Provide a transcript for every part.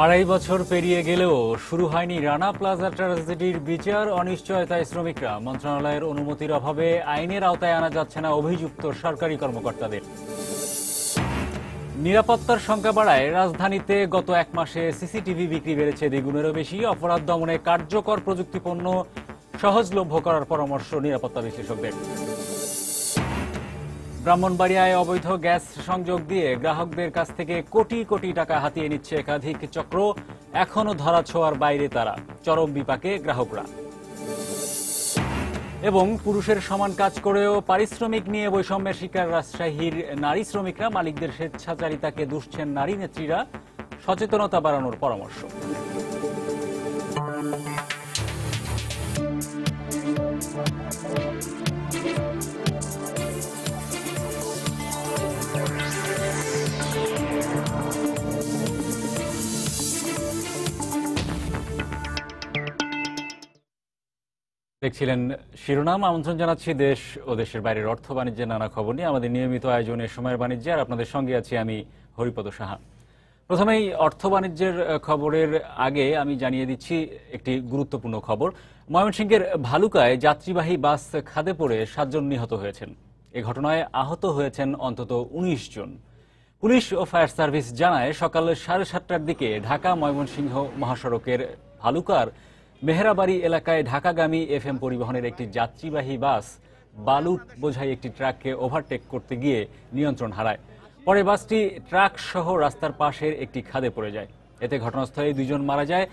আড়াই বছর পেরিয়ে গেলেও শুরু হয়নি রানা প্লাজা ট্র্যাজেডির বিচার। অনিশ্চয়তায় শ্রমিকরা। মন্ত্রণালয়ের অনুমতির অভাবে আইনের আওতায় আনা যাচ্ছে না অভিযুক্ত সরকারি কর্মকর্তাদের। নিরাপত্তার সংখ্যা বাড়ায় রাজধানীতে গত এক মাসে সিসিটিভি বিক্রি বেড়েছে দ্বিগুণেরও বেশি। অপরাধ দমনে কার্যকর প্রযুক্তিপণ্য সহজলভ্য করার পরামর্শ নিরাপত্তা বিশ্লেষকদের। ব্রাহ্মণবাড়িয়ায় অবৈধ গ্যাস সংযোগ দিয়ে গ্রাহকদের কাছ থেকে কোটি কোটি টাকা হাতিয়ে নিচ্ছে একাধিক চক্র। এখনো ধরাছোঁয়ার বাইরে তারা। চরম বিপাকে গ্রাহকরা। এবং পুরুষের সমান কাজ করেও পারিশ্রমিক নিয়ে বৈষম্যের শিকার রাজশাহীর নারী শ্রমিকরা। মালিকদের স্বেচ্ছাচারিতাকে দুষছেন নারী নেত্রীরা। সচেতনতা বাড়ানোর পরামর্শ। দেখছিলেন শিরোনাম। আমন্ত্রণ জানাচ্ছি দেশ ও দেশের বাইরের অর্থ বাণিজ্যের নানা খবর নিয়ে আমাদের নিয়মিত আয়োজনে সময়ের বাণিজ্যে। আর আপনাদের সঙ্গে আছি আমি হরিপদ সাহা। প্রথমেই অর্থ বাণিজ্যের খবরের আগে আমি জানিয়ে দিচ্ছি একটি গুরুত্বপূর্ণ খবর। ময়মনসিংহের ভালুকায় যাত্রীবাহী বাস খাদে পড়ে 7 জন নিহত হয়েছেন। এ ঘটনায় আহত হয়েছেন অন্তত 19 জন। পুলিশ ও ফায়ার সার্ভিস জানায় সকাল 7:30টার দিকে ঢাকা ময়মনসিংহ মহাসড়কের ভালুকার মেহরাবাড়ি এলাকায় ঢাকাগামী এফএম পরিবহনের একটি যাত্রীবাহী বাস বালু বোঝাই একটি ট্রাককে ওভারটেক করতে গিয়ে নিয়ন্ত্রণ হারায়। পরে বাসটি ট্রাক সহ রাস্তার পাশের একটি খাদে পড়ে যায়। এতে ঘটনাস্থলে 2 জন মারা যায়।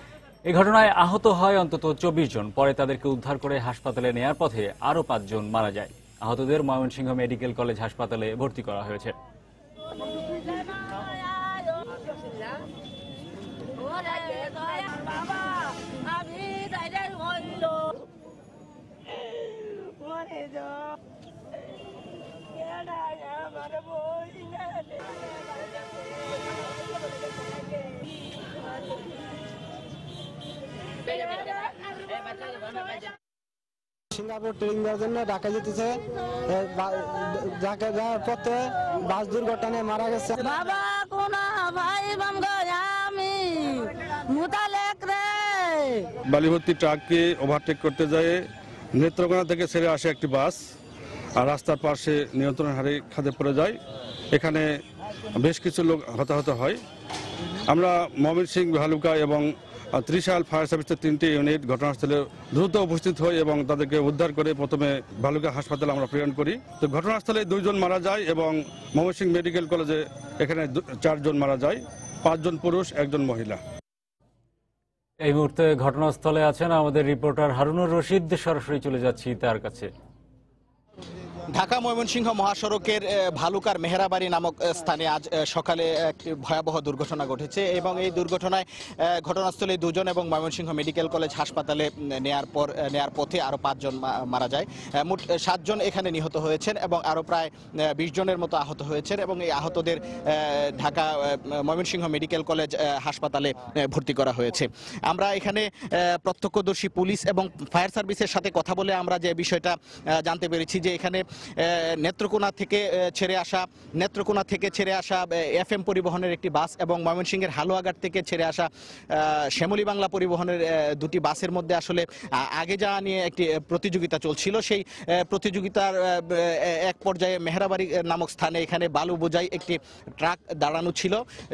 এই ঘটনায় আহত হয় অন্তত 24 জন। পরে তাদেরকে উদ্ধার করে হাসপাতালে নেয়ার পথে আরও 5 জন মারা যায়। আহতদের ময়মনসিংহ মেডিকেল কলেজ হাসপাতালে ভর্তি করা হয়েছে। সিঙ্গাপুর ট্রেনিং দেওয়ার জন্য ঢাকা যেতেছে। ঢাকা যাওয়ার পথে বাস দুর্ঘটনায় মারা গেছে। বাবা কোন ভাই আমি মুতালেক রে। বালিভর্তি ট্রাককে ওভারটেক করতে যায় নেত্রকোনা থেকে ছেড়ে আসে একটি বাস, আর রাস্তার পাশে নিয়ন্ত্রণ হারিয়ে খাদে পড়ে যায়। এখানে বেশ কিছু লোক হতাহত হয়। আমরা ময়মনসিংহ ভালুকা এবং ত্রিশাল ফায়ার সার্ভিসের 3টি ইউনিট ঘটনাস্থলে দ্রুত উপস্থিত হই এবং তাদেরকে উদ্ধার করে প্রথমে ভালুকা হাসপাতালে আমরা প্রেরণ করি। তো ঘটনাস্থলে 2 জন মারা যায় এবং ময়মনসিংহ মেডিকেল কলেজে এখানে 4 জন মারা যায়, 5 জন পুরুষ, 1 জন মহিলা। এই মুহূর্তে ঘটনাস্থলে আছেন আমাদের রিপোর্টার হারুনুর রশিদ। সরাসরি চলে যাচ্ছি তার কাছে। ঢাকা ময়মনসিংহ মহাসড়কের ভালুকার মেহরাবাড়ি নামক স্থানে আজ সকালে একটি ভয়াবহ দুর্ঘটনা ঘটেছে এবং এই দুর্ঘটনায় ঘটনাস্থলে 2 জন এবং ময়মনসিংহ মেডিকেল কলেজ হাসপাতালে নেয়ার পথে আরও 5 জন মারা যায়। মোট 7 জন এখানে নিহত হয়েছেন এবং আরও প্রায় 20 জনের মতো আহত হয়েছেন এবং এই আহতদের ঢাকা ময়মনসিংহ মেডিকেল কলেজ হাসপাতালে ভর্তি করা হয়েছে। আমরা এখানে প্রত্যক্ষদর্শী পুলিশ এবং ফায়ার সার্ভিসের সাথে কথা বলে আমরা যে বিষয়টা জানতে পেরেছি যে এখানে নেত্রকোনা থেকে ছেড়ে আসা এফএম পরিবহনের একটি বাস এবং ময়মনসিংহের হালুয়াঘাট থেকে ছেড়ে আসা শ্যামলী বাংলা পরিবহনের 2টি বাসের মধ্যে আসলে আগে যাওয়া নিয়ে একটি প্রতিযোগিতা চলছিল। সেই প্রতিযোগিতার এক পর্যায়ে মেহরাবাড়ি নামক স্থানে এখানে বালু বোঝাই একটি ট্রাক দাঁড়ানো ছিল।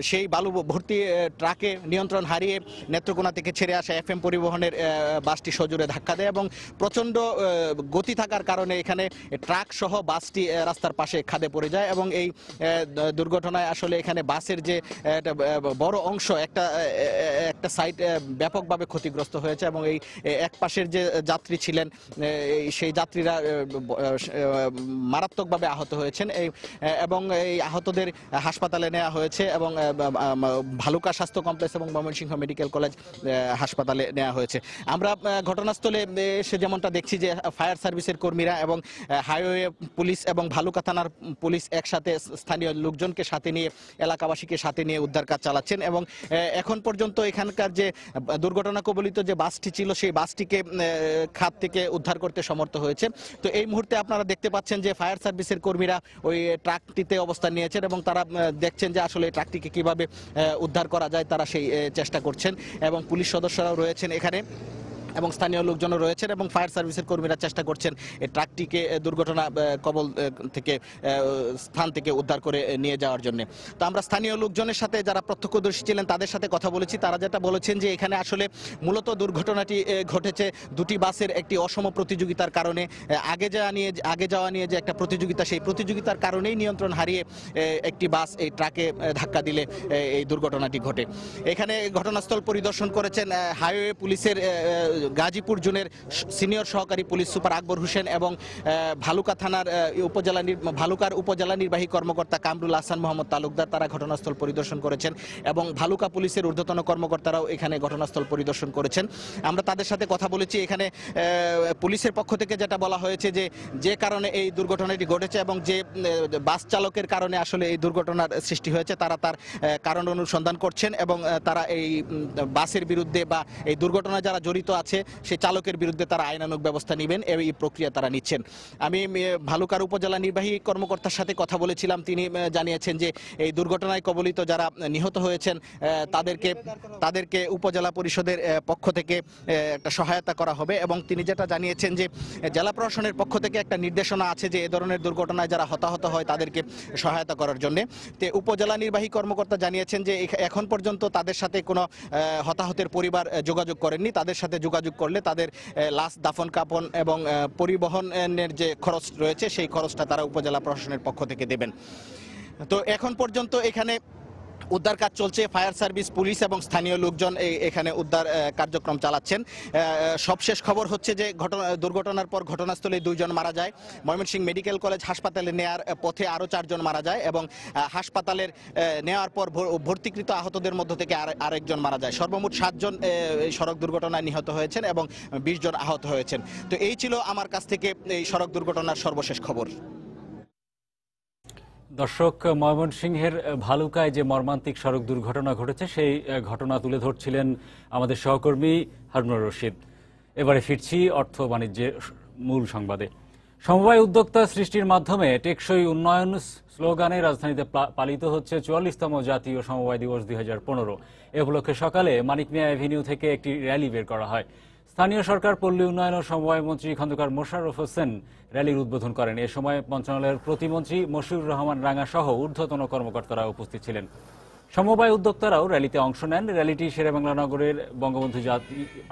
সেই বালু ভর্তি ট্রাকে নিয়ন্ত্রণ হারিয়ে নেত্রকোনা থেকে ছেড়ে আসা এফএম পরিবহনের বাসটি সজোরে ধাক্কা দেয় এবং প্রচণ্ড গতি থাকার কারণে এখানে ট্রাক সহ বাসটি রাস্তার পাশে খাদে পড়ে যায় এবং এই দুর্ঘটনায় আসলে এখানে বাসের যে বড় অংশ একটা সাইড ব্যাপকভাবে ক্ষতিগ্রস্ত হয়েছে এবং এই এক পাশের যে যাত্রী ছিলেন সেই যাত্রীরা মারাত্মকভাবে আহত হয়েছেন এবং এই আহতদের হাসপাতালে নেওয়া হয়েছে এবং ভালুকা স্বাস্থ্য কমপ্লেক্স এবং ময়মনসিংহ মেডিকেল কলেজ হাসপাতালে নেওয়া হয়েছে। আমরা ঘটনাস্থলে এসে যেমনটা দেখছি যে ফায়ার সার্ভিসের কর্মীরা এবং হাইওয়ে হাইওয়ে পুলিশ এবং ভালুকা থানার পুলিশ একসাথে স্থানীয় লোকজনকে সাথে নিয়ে এলাকাবাসীকে সাথে নিয়ে উদ্ধার কাজ চালাচ্ছেন এবং এখন পর্যন্ত এখানকার যে দুর্ঘটনা কবলিত যে বাসটি ছিল সেই বাসটিকে খাদ থেকে উদ্ধার করতে সমর্থ হয়েছে। তো এই মুহূর্তে আপনারা দেখতে পাচ্ছেন যে ফায়ার সার্ভিসের কর্মীরা ওই ট্রাকটিতে অবস্থান নিয়েছেন এবং তারা দেখছেন যে আসলে এই ট্রাকটিকে কিভাবে উদ্ধার করা যায়, তারা সেই চেষ্টা করছেন এবং পুলিশ সদস্যরাও রয়েছেন এখানে এবং স্থানীয় লোকজনও রয়েছেন এবং ফায়ার সার্ভিসের কর্মীরা চেষ্টা করছেন এই ট্রাকটিকে দুর্ঘটনা কবল থেকে স্থান থেকে উদ্ধার করে নিয়ে যাওয়ার জন্য। তো আমরা স্থানীয় লোকজনের সাথে যারা প্রত্যক্ষদর্শী ছিলেন তাদের সাথে কথা বলেছি। তারা যেটা বলেছেন যে এখানে আসলে মূলত দুর্ঘটনাটি ঘটেছে দুটি বাসের একটি অসম প্রতিযোগিতার কারণে। আগে যাওয়া নিয়ে যে একটা প্রতিযোগিতা, সেই প্রতিযোগিতার কারণেই নিয়ন্ত্রণ হারিয়ে একটি বাস এই ট্রাকে ধাক্কা দিলে এই দুর্ঘটনাটি ঘটে। এখানে ঘটনাস্থল পরিদর্শন করেছেন হাইওয়ে পুলিশের গাজীপুর জোনের সিনিয়র সহকারী পুলিশ সুপার আকবর হোসেন এবং ভালুকা থানার ভালুকার উপজেলা নির্বাহী কর্মকর্তা কামরুল হাসান মোহাম্মদ তালুকদার। তারা ঘটনাস্থল পরিদর্শন করেছেন এবং ভালুকা পুলিশের ঊর্ধ্বতন কর্মকর্তারাও এখানে ঘটনাস্থল পরিদর্শন করেছেন। আমরা তাদের সাথে কথা বলেছি। এখানে পুলিশের পক্ষ থেকে যেটা বলা হয়েছে যে কারণে এই দুর্ঘটনাটি ঘটেছে এবং যে বাস চালকের কারণে আসলে এই দুর্ঘটনার সৃষ্টি হয়েছে তারা তার কারণ অনুসন্ধান করছেন এবং তারা এই বাসের বিরুদ্ধে বা এই দুর্ঘটনায় যারা জড়িত আছে সেই চালকের বিরুদ্ধে তারা আইনানুগ ব্যবস্থা নেবেন, এই প্রক্রিয়া তারা নিচ্ছেন। আমি ভালুকার উপজেলা নির্বাহী কর্মকর্তার সাথে কথা বলেছিলাম। তিনি জানিয়েছেন যে এই দুর্ঘটনায় কবলিত যারা নিহত হয়েছেন তাদেরকে উপজেলা পরিষদের পক্ষ থেকে একটা সহায়তা করা হবে এবং তিনি যেটা জানিয়েছেন যে জেলা প্রশাসনের পক্ষ থেকে একটা নির্দেশনা আছে যে এই ধরনের দুর্ঘটনায় যারা হতাহত হয় তাদেরকে সহায়তা করার জন্য। তো উপজেলা নির্বাহী কর্মকর্তা জানিয়েছেন যে এখন পর্যন্ত তাদের সাথে কোনো হতাহতের পরিবার যোগাযোগ করেননি। তাদের সাথে যোগাযোগ করলে তাদের লাশ দাফন কাফন এবং পরিবহনের যে খরচ রয়েছে সেই খরচটা তারা উপজেলা প্রশাসনের পক্ষ থেকে দেবেন। তো এখন পর্যন্ত এখানে উদ্ধার কাজ চলছে। ফায়ার সার্ভিস, পুলিশ এবং স্থানীয় লোকজন এখানে উদ্ধার কার্যক্রম চালাচ্ছেন। সবশেষ খবর হচ্ছে যে দুর্ঘটনার পর ঘটনাস্থলে 2 জন মারা যায়। ময়মনসিংহ মেডিকেল কলেজ হাসপাতালে নেয়ার পথে আরও 4 জন মারা যায় এবং হাসপাতালের নেওয়ার পর ভর্তিকৃত আহতদের মধ্য থেকে আরেকজন মারা যায়। সর্বমোট 7 জন এই সড়ক দুর্ঘটনায় নিহত হয়েছেন এবং 20 জন আহত হয়েছেন। তো এই ছিল আমার কাছ থেকে এই সড়ক দুর্ঘটনার সর্বশেষ খবর। দর্শক, ময়মনসিংহের ভালুকায় যে মর্মান্তিক সড়ক দুর্ঘটনা ঘটেছে সেই ঘটনা তুলে ধরছিলেন আমাদের সহকর্মী হারুনুর রশিদ। এবারে ফিরছি অর্থ বাণিজ্যের মূল সংবাদে। সমবায় উদ্যোক্তা সৃষ্টির মাধ্যমে টেকসই উন্নয়ন স্লোগানে রাজধানীতে পালিত হচ্ছে 44তম জাতীয় সমবায় দিবস 2015। এ উপলক্ষে সকালে মানিক মিয়া অ্যাভিনিউ থেকে একটি র্যালি বের করা হয়। স্থানীয় সরকার, পল্লী উন্নয়ন ও সমবায় মন্ত্রী খন্দকার মোশাররফ হোসেন র্যালির উদ্বোধন করেন। এ সময় মন্ত্রণালয়ের প্রতিমন্ত্রী মশিউর রহমান রাঙা সহ ঊর্ধ্বতন কর্মকর্তারা উপস্থিত ছিলেন। সমবায় উদ্যোক্তারাও র্যালিতে অংশ নেন। র্যালিটি শেরেবাংলা নগরের বঙ্গবন্ধু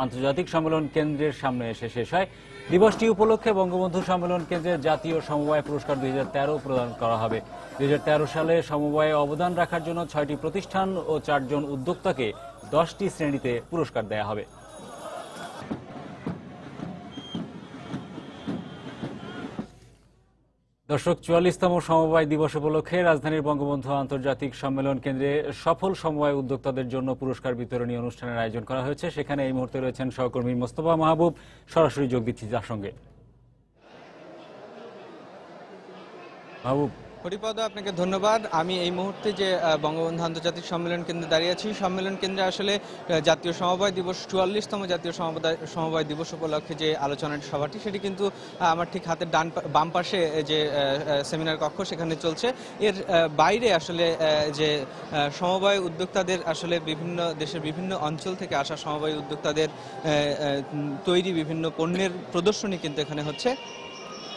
আন্তর্জাতিক সম্মেলন কেন্দ্রের সামনে এসে শেষ হয়। দিবসটি উপলক্ষে বঙ্গবন্ধু সম্মেলন কেন্দ্রের জাতীয় সমবায় পুরস্কার 2013 প্রদান করা হবে। 2013 সালে সমবায়ে অবদান রাখার জন্য 6টি প্রতিষ্ঠান ও 4 জন উদ্যোক্তাকে 10টি শ্রেণীতে পুরস্কার দেয়া হবে। দর্শক, 44তম সমবায় দিবস উপলক্ষে রাজধানীর বঙ্গবন্ধু আন্তর্জাতিক সম্মেলন কেন্দ্রে সফল সমবায় উদ্যোক্তাদের জন্য পুরস্কার বিতরণী অনুষ্ঠানের আয়োজন করা হয়েছে। সেখানে এই মুহূর্তে রয়েছেন সহকর্মী মোস্তফা মাহবুব। সরাসরি যোগ দিচ্ছি যার সঙ্গে। মাহবুব। হরিপদ, আপনাকে ধন্যবাদ। আমি এই মুহূর্তে যে বঙ্গবন্ধু আন্তর্জাতিক সম্মেলন কেন্দ্রে দাঁড়িয়ে আছি, সম্মেলন কেন্দ্রে আসলে জাতীয় সমবায় দিবস 44তম জাতীয় সমবায় দিবস উপলক্ষে যে আলোচনার সভাটি সেটি কিন্তু আমার ঠিক হাতের বাম পাশে যে সেমিনার কক্ষ সেখানে চলছে। এর বাইরে আসলে যে সমবায় উদ্যোক্তাদের আসলে বিভিন্ন দেশের বিভিন্ন অঞ্চল থেকে আসা সমবায় উদ্যোক্তাদের তৈরি বিভিন্ন পণ্যের প্রদর্শনী কিন্তু এখানে হচ্ছে।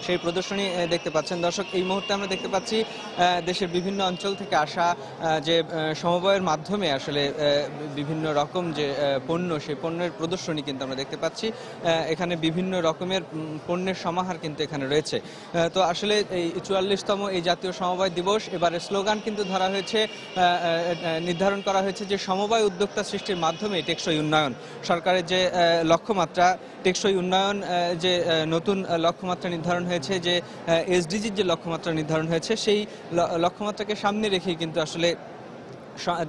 সেই প্রদর্শনী দেখতে পাচ্ছেন দর্শক। এই মুহূর্তে আমরা দেখতে পাচ্ছি দেশের বিভিন্ন অঞ্চল থেকে আসা যে সমবায়ের মাধ্যমে আসলে বিভিন্ন রকম যে পণ্য, সেই পণ্যের প্রদর্শনী কিন্তু আমরা দেখতে পাচ্ছি। এখানে বিভিন্ন রকমের পণ্যের সমাহার কিন্তু এখানে রয়েছে। তো আসলে এই 44তম এই জাতীয় সমবায় দিবস, এবারে স্লোগান কিন্তু ধরা হয়েছে, নির্ধারণ করা হয়েছে যে সমবায় উদ্যোক্তা সৃষ্টির মাধ্যমে টেকসই উন্নয়ন। সরকারের যে লক্ষ্যমাত্রা, টেকসই উন্নয়ন যে নতুন লক্ষ্যমাত্রা নির্ধারণ হয়েছে, যে এসডিজির যে লক্ষ্যমাত্রা নির্ধারণ হয়েছে, সেই লক্ষ্যমাত্রাকে সামনে রেখেই কিন্তু আসলে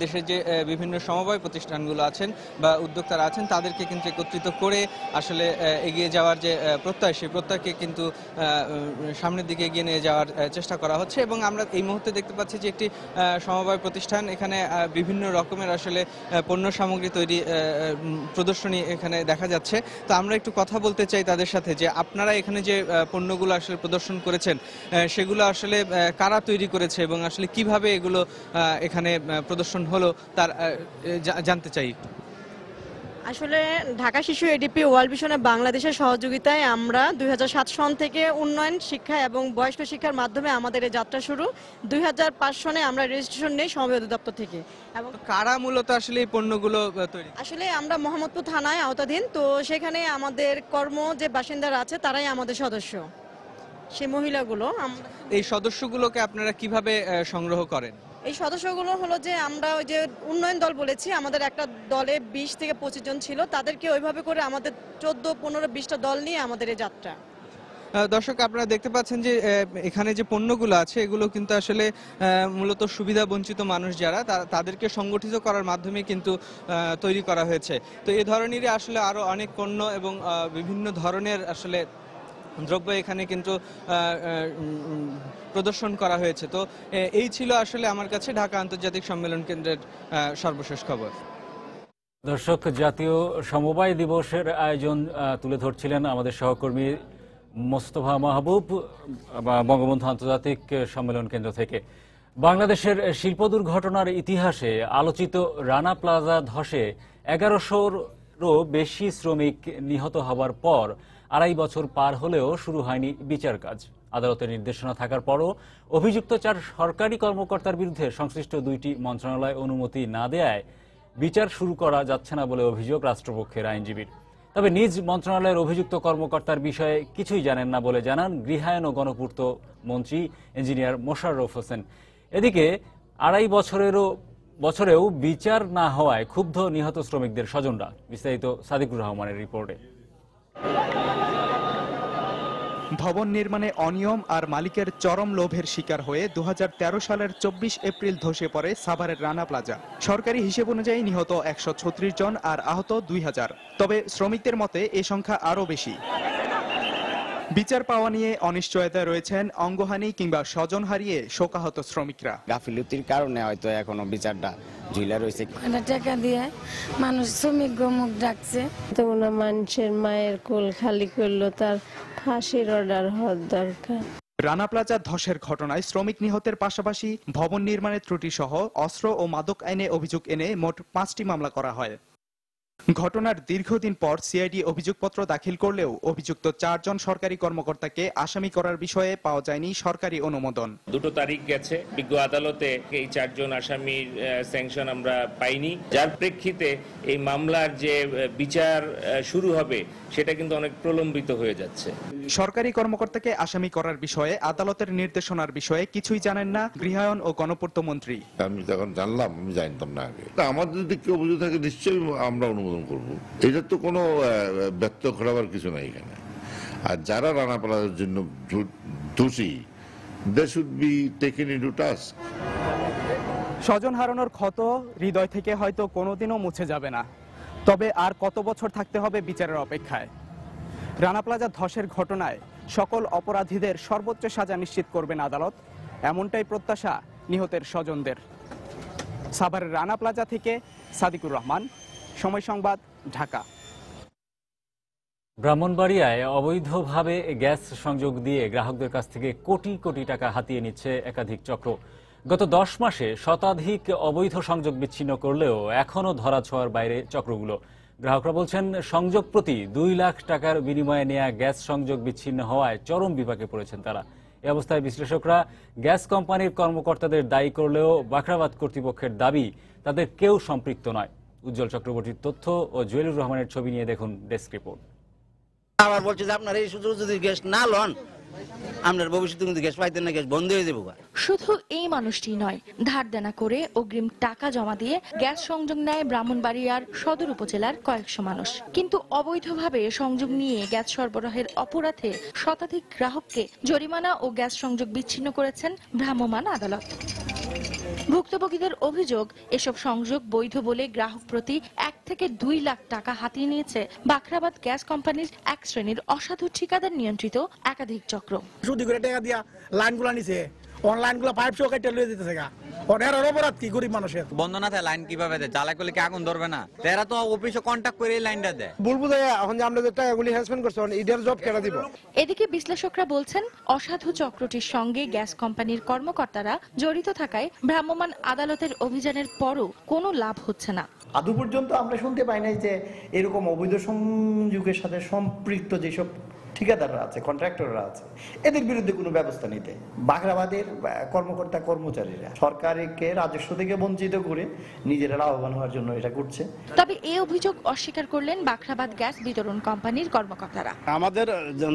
দেশের যে বিভিন্ন সমবায় প্রতিষ্ঠানগুলো আছেন বা উদ্যোক্তারা আছেন তাদেরকে কিন্তু একত্রিত করে আসলে এগিয়ে যাওয়ার যে প্রত্যয়, সেই প্রত্যয়কে কিন্তু সামনের দিকে এগিয়ে নিয়ে যাওয়ার চেষ্টা করা হচ্ছে। এবং আমরা এই মুহূর্তে দেখতে পাচ্ছি যে একটি সমবায় প্রতিষ্ঠান, এখানে বিভিন্ন রকমের আসলে পণ্য সামগ্রী তৈরি প্রদর্শনী এখানে দেখা যাচ্ছে। তো আমরা একটু কথা বলতে চাই তাদের সাথে যে আপনারা এখানে যে পণ্যগুলো আসলে প্রদর্শন করেছেন সেগুলো আসলে কারা তৈরি করেছে এবং আসলে কিভাবে এগুলো এখানে প্রদর্শন হলো তার জানতে চাই। আসলে ঢাকা শিশু এডিপি ওয়ার্ল্ড ভিশনে বাংলাদেশের সহযোগিতায় আমরা 2007 সন থেকে উন্নয়ন শিক্ষা এবং বয়স্ক শিক্ষার মাধ্যমে আমাদের এই যাত্রা শুরু। 2005 সনে আমরা রেজিস্ট্রেশন নেই সমবায় অধিদপ্তর থেকে। এবং কারা মূলত আসলে এই পণ্যগুলো তৈরি? আসলে আমরা মোহাম্মদপুর থানায় আওতাধীন, তো সেখানে আমাদের কর্ম যে বাসিন্দারা আছে তারাই আমাদের সদস্য, সেই মহিলাগুলো। এই সদস্যগুলোকে আপনারা কিভাবে সংগ্রহ করেন? এই সদস্যগুলো হলো যে আমরা ওই যে উন্নয়ন দল বলেছি, আমাদের একটা দলে 20 থেকে 25 জন ছিল, তাদেরকে ওইভাবে করে আমাদের 14, 15, 20টা দল নিয়ে আমাদের এই যাত্রা। দর্শক, আপনারা দেখতে পাচ্ছেন যে এখানে যে পণ্যগুলো আছে এগুলো কিন্তু আসলে মূলত সুবিধা বঞ্চিত মানুষ যারা তাদেরকে সংগঠিত করার মাধ্যমে কিন্তু তৈরি করা হয়েছে। তো এই ধরনেরই আসলে আরো অনেক পণ্য এবং বিভিন্ন ধরনের আসলে দ্রব্য এখানে কিন্তু প্রদর্শন করা হয়েছে। তো এই ছিল আসলে আমার কাছে ঢাকা আন্তর্জাতিক সম্মেলন কেন্দ্রের সর্বশেষ খবর। দর্শক, জাতীয় সমবায় দিবসের আয়োজন তুলে ধরছিলেন আমাদের সহকর্মী মোস্তফা মাহবুব বঙ্গবন্ধু আন্তর্জাতিক সম্মেলন কেন্দ্র থেকে। বাংলাদেশের শিল্প দুর্ঘটনার ইতিহাসে আলোচিত রানা প্লাজা ধসে 1100-রও বেশি শ্রমিক নিহত হবার পর 2.5 বছর পার হলেও শুরু হয়নি বিচার কাজ। আদালতের নির্দেশনা থাকার পরও অভিযুক্ত 4 সরকারি কর্মকর্তার বিরুদ্ধে সংশ্লিষ্ট 2টি মন্ত্রণালয় অনুমতি না দেয়ায় বিচার শুরু করা যাচ্ছে না বলে অভিযোগ রাষ্ট্রপক্ষের আইনজীবীর। তবে নিজ মন্ত্রণালয়ের অভিযুক্ত কর্মকর্তার বিষয়ে কিছুই জানেন না বলে জানান গৃহায়ন ও গণপূর্ত মন্ত্রী ইঞ্জিনিয়ার মোশাররফ হোসেন। এদিকে 2.5 বছরেও বিচার না হওয়ায় ক্ষুব্ধ নিহত শ্রমিকদের স্বজনরা। বিস্তারিত সাদিকুর রহমানের রিপোর্টে। ভবন নির্মাণে অনিয়ম আর মালিকের চরম লোভের শিকার হয়ে 2013 সালের 24 এপ্রিল ধসে পড়ে সাভারের রানা প্লাজা। সরকারি হিসেব অনুযায়ী নিহত 136 জন আর আহত 2000। তবে শ্রমিকদের মতে এ সংখ্যা আরও বেশি। বিচার পাওয়া নিয়ে অনিশ্চয়তায় রয়েছেন অঙ্গহানি কিংবা স্বজন হারিয়ে শোকাহত শ্রমিকরা। গাফিলতির কারণে হয়তো এখনো বিচারটা ঝুলা রয়েছে। টাকা দিয়ে মানুষ শ্রমিক মুখ ডাকছে, তো মানুষের মায়ের কোল খালি করলো, তার ফাঁসির অর্ডার হওয়ার দরকার। রানা প্লাজা ধসের ঘটনায় শ্রমিক নিহতের পাশাপাশি ভবন নির্মাণের ত্রুটি সহ অস্ত্র ও মাদক আইনে অভিযোগ এনে মোট 5টি মামলা করা হয়। ঘটনার দীর্ঘদিন পর সিআইডি অভিযোগপত্র দাখিল করলেও অভিযুক্ত 4 জন সরকারি কর্মকর্তাকে আসামি করার বিষয়ে পাওয়া যায়নি সরকারি অনুমোদন। 2 তারিখ গেছে, বিজ্ঞ আদালতে এই 4 জন আসামির স্যাংশন আমরা পাইনি, যার প্রেক্ষিতে এই মামলার যে বিচার শুরু হবে সেটা কিন্তু অনেক প্রলম্বিত হয়ে যাচ্ছে। সরকারি কর্মকর্তাকে আসামি করার বিষয়ে আদালতের নির্দেশনার বিষয়ে কিছুই জানেন না গৃহায়ন ও গণপূর্ত মন্ত্রী। আমি তখন জানলাম, আমি জানতাম না আগে। আমাদের যদি কেউ অভিযোগ থাকে নিশ্চয়ই আমরা অনুমোদন করব। এটা তো কোনো ব্যর্থ ঘটাবার কিছু নাই এখানে। আর যারা রানা প্লাজার জন্য দোষী, they should be taken into task. স্বজন হারানোর ক্ষত হৃদয় থেকে হয়তো কোনোদিনও মুছে যাবে না, তবে আর কত বছর থাকতে হবে বিচারের অপেক্ষায়। রানা প্লাজা ধসের ঘটনায় সকল অপরাধীদের সর্বোচ্চ সাজা নিশ্চিত করবেন আদালত, এমনটাই প্রত্যাশা নিহতের স্বজনদের। সাভারের রানা প্লাজা থেকে সাদিকুর রহমান, সময় সংবাদ, ঢাকা। ব্রাহ্মণবাড়িয়ায় অবৈধভাবে গ্যাস সংযোগ দিয়ে গ্রাহকদের কাছ থেকে কোটি কোটি টাকা হাতিয়ে নিচ্ছে একাধিক চক্র। গত 10 মাসে শতাধিক অবৈধ সংযোগ বিচ্ছিন্ন করলেও এখনও ধরাছোঁয়ার বাইরে চক্রগুলো। গ্রাহকরা বলছেন, সংযোগ প্রতি 2 লাখ টাকার বিনিময়ে নেওয়া গ্যাস সংযোগ বিচ্ছিন্ন হওয়ায় চরম বিপাকে পড়েছেন তারা। এ অবস্থায় বিশ্লেষকরা গ্যাস কোম্পানির কর্মকর্তাদের দায়ী করলেও বাখরাবাদ কর্তৃপক্ষের দাবি তাদের কেউ সম্পৃক্ত নয়। উজ্জ্বল চক্রবর্তীর তথ্য ও জুয়েলুর রহমানের ছবি নিয়ে দেখুন ডেস্ক রিপোর্ট। আবার বলছে যে আপনারা এই সুযোগ যদি গ্যাস না লন, আপনার ভবিষ্যতে কিন্তু গ্যাস পাইতেন না, গ্যাস বন্ধ হয়ে যাবো। শুধু এই মানুষটি নয়, ধার দেনা করে অগ্রিম টাকা জমা দিয়ে গ্যাস সংযোগ নেয় ব্রাহ্মণবাড়িয়ার সদর উপজেলার কয়েকশো মানুষ। কিন্তু অবৈধভাবে সংযোগ নিয়ে গ্যাস সরবরাহের অপরাধে শতাধিক গ্রাহককে জরিমানা ও গ্যাস সংযোগ বিচ্ছিন্ন করেছেন ভ্রাম্যমাণ আদালত। ভুক্তভোগীদের অভিযোগ, এসব সংযোগ বৈধ বলে গ্রাহক প্রতি 1 থেকে 2 লাখ টাকা হাতিয়ে নিয়েছে বাখরাবাদ গ্যাস কোম্পানির এক শ্রেণীর অসাধু ঠিকাদার নিয়ন্ত্রিত একাধিক চক্র। সুদি করে টাকা দিয়া লাইনগুলো নিছে, অনলাইনগুলো পাইপ সহ কেটে লয়ে দিতেছে গা। ওদের অপরাধ কি গরিব মানুষের? বন্ধ না থাকে লাইন কিভাবে দেয়? জ্বালা করলে কি আগুন ধরবে না? এরা তো অফিসে কন্ট্যাক্ট করে এই লাইনটা দেয়। বলবো যে এখন যে আমরা যে টাকাগুলি হ্যারাসমেন্ট করছি ইডার জব কেটে দিব। এদিকে বিশ্লেষকরা বলছেন, অসাধু চক্রটির সঙ্গে গ্যাস কোম্পানির কর্মকর্তারা জড়িত থাকায় ভ্রাম্যমাণ আদালতের অভিযানের পরও কোনো লাভ হচ্ছে না। আদৌ পর্যন্ত আমরা শুনতে পাই নাই যে এরকম অবৈধ সংযোগের সাথে সম্পৃক্ত যেসব ঠিকাদাররা আছে, কন্ট্রাক্টররা আছে, এদের বিরুদ্ধে কোনো ব্যবস্থা নিতে। বাখরাবাদের কর্মকর্তা কর্মচারীরা সরকারকে রাজস্ব থেকে বঞ্চিত করে নিজেরা লাভবান হওয়ার জন্য এটা করছে। তবে এই অভিযোগ অস্বীকার করলেন বাখরাবাদ গ্যাস বিতরণ কোম্পানির কর্মকর্তারা। আমাদের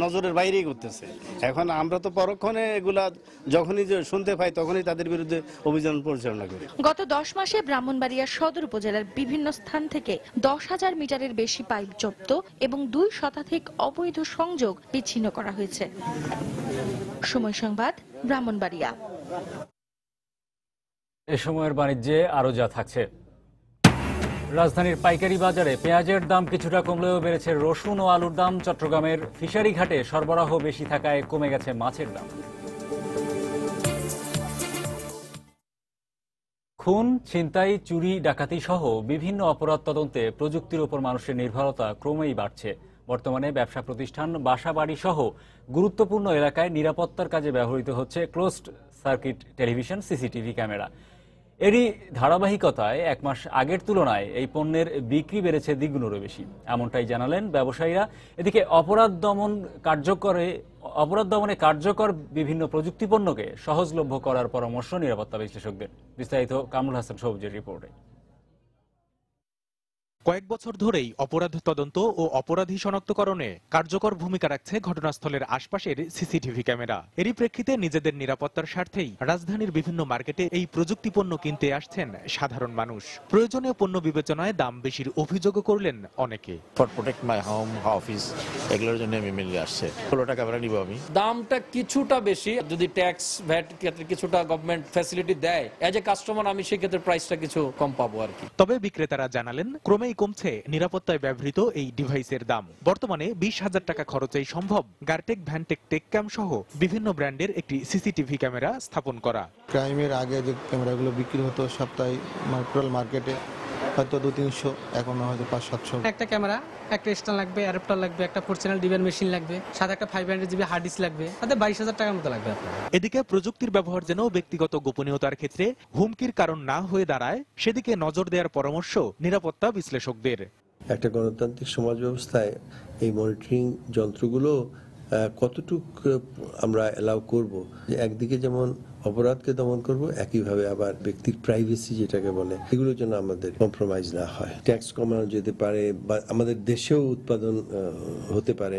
নজরের বাইরেই করতেছে। এখন আমরা তো পরক্ষণে এগুলা যখনই শুনতে পাই তখনই তাদের বিরুদ্ধে অভিযান পরিচালনা করি। গত 10 মাসে ব্রাহ্মণবাড়িয়া সদর উপজেলার বিভিন্ন স্থান থেকে 10,000 মিটারের বেশি পাইপ জব্দ এবং 2 শতাধিক অবৈধ সংযোগ বিচ্ছিন্ন করা হয়েছে। সময় সংবাদ, ব্রাহ্মণবাড়িয়া। এ সময়ের বাণিজ্যে আরো যা থাকছে। রাজধানীর পাইকারি বাজারে পেঁয়াজের দাম কিছুটা কমলেও বেড়েছে রসুন ও আলুর দাম। চট্টগ্রামের ফিশারি ঘাটে সরবরাহ বেশি থাকায় কমে গেছে মাছের দাম। খুন, ছিনতাই, চুরি, ডাকাতি সহ বিভিন্ন অপরাধ তদন্তে প্রযুক্তির উপর মানুষের নির্ভরতা ক্রমেই বাড়ছে। বর্তমানে ব্যবসা প্রতিষ্ঠান, বাসাবাড়ি সহ গুরুত্বপূর্ণ এলাকায় নিরাপত্তার কাজে ব্যবহৃত হচ্ছে closed circuit television, CCTV camera. এরই ধারাবাহিকতায় 1 মাস আগের তুলনায় এই পণ্যের বিক্রি বেড়েছে দ্বিগুণেরও বেশি, এমনটাই জানালেন ব্যবসায়ীরা। এদিকে অপরাধ দমনে কার্যকর বিভিন্ন প্রযুক্তি পণ্যকে সহজলভ্য করার পরামর্শ নিরাপত্তা বিশ্লেষকদের। বিস্তারিত কামরুল হাসান সবুজের রিপোর্টে। কয়েক বছর ধরেই অপরাধ তদন্ত ও অপরাধী শনাক্তকরণে কার্যকর ভূমিকা রাখছে ঘটনাস্থলের আশপাশের সিসিটিভি ক্যামেরা। এরই প্রেক্ষিতে নিজেদের নিরাপত্তার স্বার্থেই রাজধানীর বিভিন্ন মার্কেটে এই প্রযুক্তি পণ্য কিনতে আসছেন সাধারণ মানুষ। প্রয়োজনীয় পণ্য বিবেচনায় দাম বেশির অভিযোগও করলেন অনেকে। For protect my home, office, এগুলোর জন্য আমি মেনলি আসছে। 16 টাকা ক্যামেরা নিব আমি। দামটা কিছুটা বেশি, যদি ট্যাক্স ভ্যাট কিছুটা গভর্নমেন্ট ফ্যাসিলিটি দেয়, এজ এ কাস্টমার আমি সেক্ষেত্রে প্রাইসটা কিছু কম পাবো আর কি। তবে বিক্রেতারা জানালেন, ক্রমেই কমছে নিরাপত্তায় ব্যবহৃত এই ডিভাইসের দাম। বর্তমানে 20,000 টাকা খরচেই সম্ভব গারটেক, ভ্যানটেক, টেকক্যাম সহ বিভিন্ন ব্র্যান্ডের একটি সিসিটিভি ক্যামেরা স্থাপন করা। ক্রাইমের আগে যে ক্যামেরাগুলো বিক্রি হতো সপ্তাহে টোটাল মার্কেটে হয়তো 200-300, এখন হয়তো 500-700। একটা ক্যামেরা, একটা স্ট্যান্ড লাগবে, অ্যাডাপ্টার লাগবে, একটা 4 চ্যানেল ডিভিআর মেশিন লাগবে, সাথে একটা 500 জিবি হার্ড ডিস্ক লাগবে, তাতে 22,000 টাকার মতো লাগবে। এদিকে প্রযুক্তির ব্যবহার যেন ব্যক্তিগত গোপনীয়তার ক্ষেত্রে হুমকির কারণ না হয়ে দাঁড়ায়, সেদিকে নজর দেওয়ার পরামর্শ নিরাপত্তা বিশ্লেষকদের। একটা গণতান্ত্রিক সমাজ ব্যবস্থায় এই মনিটরিং যন্ত্রগুলো কতটুক আমরা অ্যালাউ করব, একদিকে যেমন অপরাধকে দমন করব, একইভাবে আবার ব্যক্তির প্রাইভেসি যেটাকে বলে, এগুলোর জন্য আমাদের কম্প্রোমাইজ না হয়। ট্যাক্স কমানো যেতে পারে বা আমাদের দেশেও উৎপাদন হতে পারে।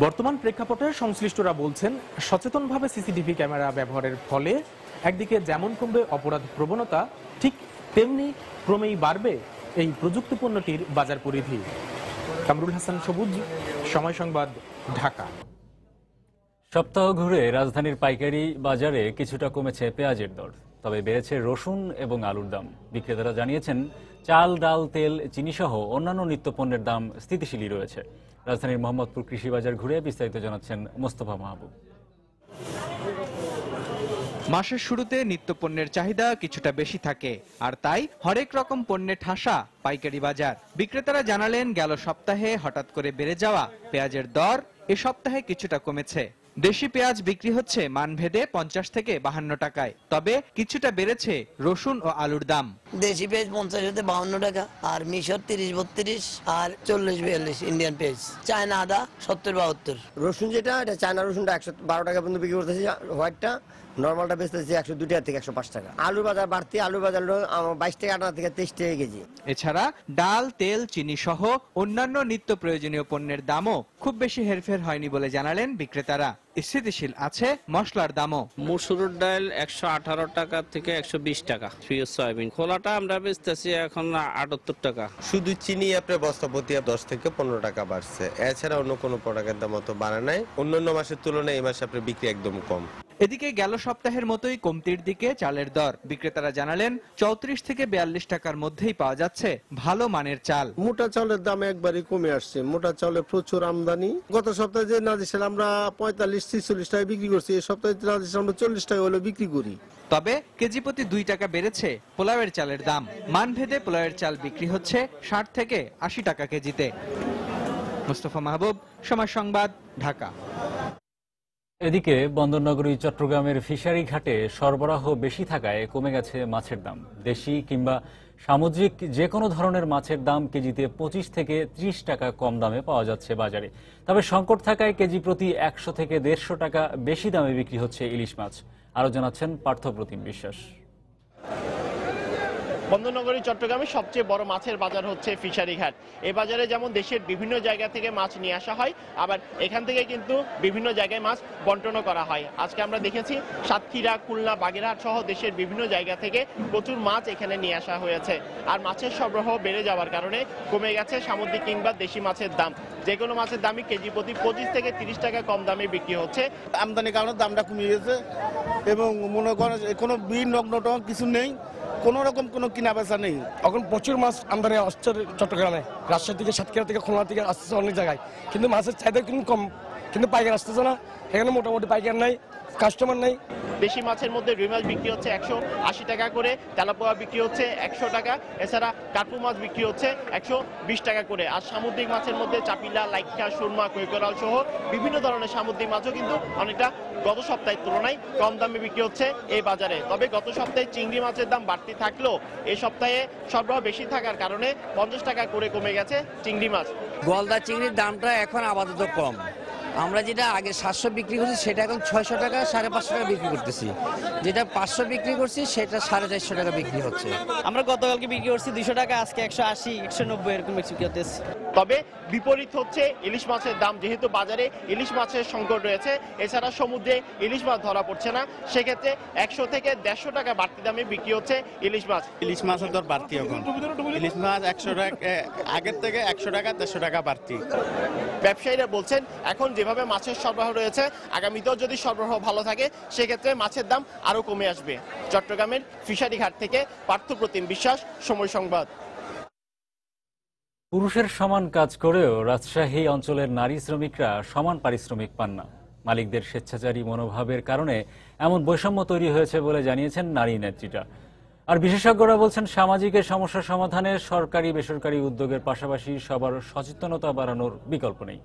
বর্তমান প্রেক্ষাপটে সংশ্লিষ্টরা বলছেন, সচেতনভাবে সিসিটিভি ক্যামেরা ব্যবহারের ফলে একদিকে যেমন কমবে অপরাধ প্রবণতা, ঠিক তেমনি ক্রমেই বাড়বে এই প্রযুক্তি পণ্যটির বাজার পরিধি। কামরুল হাসান সবুজ, সময় সংবাদ, ঢাকা। সপ্তাহ ঘুরে রাজধানীর পাইকারি বাজারে কিছুটা কমেছে পেঁয়াজের দর, তবে বেড়েছে রসুন এবং আলুর দাম। বিক্রেতারা জানিয়েছেন, চাল, ডাল, তেল, চিনি সহ অন্যান্য নিত্যপণ্যের দাম স্থিতিশীলই রয়েছে। রাজধানীর মোহাম্মদপুর কৃষি বাজার ঘুরে বিস্তারিত জানাচ্ছেন মোস্তফা মাহবুব। মাসের শুরুতে নিত্যপণ্যের চাহিদা কিছুটা বেশি থাকে, আর তাই হরেক রকম পণ্যে ঠাসা পাইকারি বাজার। বিক্রেতারা জানালেন, গেল সপ্তাহে হঠাৎ করে বেড়ে যাওয়া পেঁয়াজের দর এ সপ্তাহে কিছুটা কমেছে। দেশি পেঁয়াজ বিক্রি হচ্ছে মানভেদে 50 থেকে 52 টাকায়, তবে কিছুটা বেড়েছে রসুন ও আলুর দাম। দেশি পেঁয়াজ 50 থেকে 52 টাকা, আর মিশর 30-32, আর 40-42 ইন্ডিয়ান পেঁয়াজ। চায়না আদা 70-72। রসুন যেটা, এটা চায়না রসুনটা 112 টাকা পর্যন্ত বিক্রি করতেছে, হোয়াইটটা নর্মালটা বেচতেছে 102 টাকা থেকে 105 টাকা। আলুর বাজার বাড়তি, আলুর বাজার 22 টাকা আটা থেকে 23 টাকা কেজি। এছাড়া ডাল, তেল, চিনি সহ অন্যান্য নিত্য প্রয়োজনীয় পণ্যের দামও খুব বেশি হেরফের হয়নি বলে জানালেন বিক্রেতারা। স্থিতিশীল আছে মশলার দামও। মসুরের ডাল 118 টাকা থেকে 120 টাকা। সয়াবিন খোলাটা আমরা বেচতেছি এখন 78 টাকা। শুধু চিনি আপনার বস্তাপতি 10 থেকে 15 টাকা বাড়ছে, এছাড়া অন্য কোনো প্রোডাক্টের দাম অত বাড়ে নাই। অন্যান্য মাসের তুলনায় এই মাসে আপনার বিক্রি একদম কম। এদিকে গেল সপ্তাহের মতোই কমতির দিকে চালের দর। বিক্রেতারা জানালেন 34 থেকে 42 টাকার মধ্যেই পাওয়া যাচ্ছে ভালো মানের চাল। মোটা চালের দাম একবারই কমে আসছে, মোটা চালে প্রচুর আমদানি। গত সপ্তাহে যে নাজির আমরা 45-46 টাকায় বিক্রি করছি, এই সপ্তাহে নাজির আমরা 40 টাকা হলে বিক্রি করি। তবে কেজি প্রতি 2 টাকা বেড়েছে পোলাওয়ের চালের দাম। মানভেদে পোলাওয়ের চাল বিক্রি হচ্ছে 60 থেকে 80 টাকা কেজিতে। মুস্তফা মাহবুব, সময় সংবাদ, ঢাকা। এদিকে বন্দরনগরী চট্টগ্রামের ফিশারি ঘাটে সরবরাহ বেশি থাকায় কমে গেছে মাছের দাম। দেশি কিংবা সামুদ্রিক যে কোনো ধরনের মাছের দাম কেজিতে 25 থেকে 30 টাকা কম দামে পাওয়া যাচ্ছে বাজারে। তবে সংকট থাকায় কেজি প্রতি 100 থেকে 150 টাকা বেশি দামে বিক্রি হচ্ছে ইলিশ মাছ। আরও জানাচ্ছেন পার্থপ্রতিম বিশ্বাস। বন্দরনগরী চট্টগ্রামের সবচেয়ে বড় মাছের বাজার হচ্ছে ফিশারি ঘাট। এই বাজারে যেমন দেশের বিভিন্ন জায়গা থেকে মাছ নিয়ে আসা হয়, আবার এখান থেকে কিন্তু বিভিন্ন জায়গায় মাছ বন্টনও করা হয়। আজকে আমরা দেখেছি সাতক্ষীরা, খুলনা, বাগেরহাট সহ দেশের বিভিন্ন জায়গা থেকে প্রচুর মাছ এখানে নিয়ে আসা হয়েছে। আর মাছের সরবরাহ বেড়ে যাওয়ার কারণে কমে গেছে সামুদ্রিক কিংবা দেশি মাছের দাম। যে কোনো মাছের দামই কেজি প্রতি 25 থেকে 30 টাকা কম দামে বিক্রি হচ্ছে। আমদানির কারণে দামটা কমে গেছে এবং মনে করেন কোনো বিনগ্ন কিছু নেই, কোন রকম কোনো কিনা বেচা নেই। এখন প্রচুর মাছ আমদানি আসছে চট্টগ্রামে, রাজশাহী থেকে, সাতক্ষীরা থেকে, খুলনা থেকে আসতেছে অনেক জায়গায়, কিন্তু মাছের চাহিদা কিন্তু কম, কিন্তু পাইকার আসতেছে না। এখানে মোটামুটি পাইকার নাই, কাস্টমার নাই। দেশি মাছের মধ্যে রুই মাছ বিক্রি হচ্ছে 180 টাকা করে, তেলাপোয়া বিক্রি হচ্ছে 100 টাকা, এছাড়া কার্পু মাছ বিক্রি হচ্ছে 120 টাকা করে। আর সামুদ্রিক মাছের মধ্যে চাপিলা, লাইকা, সুরমা, কৈকরাল সহ বিভিন্ন ধরনের সামুদ্রিক মাছও কিন্তু অনেকটা গত সপ্তাহের তুলনায় কম দামে বিক্রি হচ্ছে এই বাজারে। তবে গত সপ্তাহে চিংড়ি মাছের দাম বাড়তি থাকলেও এই সপ্তাহে সরবরাহ বেশি থাকার কারণে 50 টাকা করে কমে গেছে চিংড়ি মাছ। গলদা চিংড়ির দামটা এখন আপাতত কম। আমরা যেটা আগে 700 বিক্রি করছি সেটা এখন 600 টাকা, 550 টাকা বিক্রি করতেছি। যেটা 500 বিক্রি করছি সেটা 450 টাকা বিক্রি হচ্ছে। আমরা গতকালকে বিক্রি করছি 200 টাকা, আজকে 180, 190 এরকম বিক্রি করতেছি। তবে বিপরীত হচ্ছে ইলিশ মাছের দাম। যেহেতু বাজারে ইলিশ মাছের সংকট রয়েছে, এছাড়া সমুদ্রে ইলিশ মাছ ধরা পড়ছে না, সেক্ষেত্রে 100 থেকে 150 টাকা বাড়তি দামে বিক্রি হচ্ছে ইলিশ মাছ। ইলিশ মাছের দর বাড়তি এখন, ইলিশ মাছ 100 টাকা আগের থেকে 100 টাকা 150 টাকা বাড়তি। ব্যবসায়ীরা বলছেন এখন যেভাবে মাছের সরবরাহ রয়েছে, আগামীতেও যদি সরবরাহ ভালো থাকে সেক্ষেত্রে মাছের দাম আরো কমে আসবে। চট্টগ্রামের ফিশারি ঘাট থেকে পার্থপ্রতিম বিশ্বাস, সময় সংবাদ। পুরুষের সমান কাজ করেও রাজশাহী অঞ্চলের নারী শ্রমিকরা সমান পারিশ্রমিক পান না। মালিকদের স্বেচ্ছাচারী মনোভাবের কারণে এমন বৈষম্য তৈরি হয়েছে বলে জানিয়েছেন নারী নেত্রীরা। আর বিশেষজ্ঞরা বলছেন সামাজিক সমস্যা সমাধানে সরকারি বেসরকারি উদ্যোগের পাশাপাশি সবার সচেতনতা বাড়ানোর বিকল্প নেই।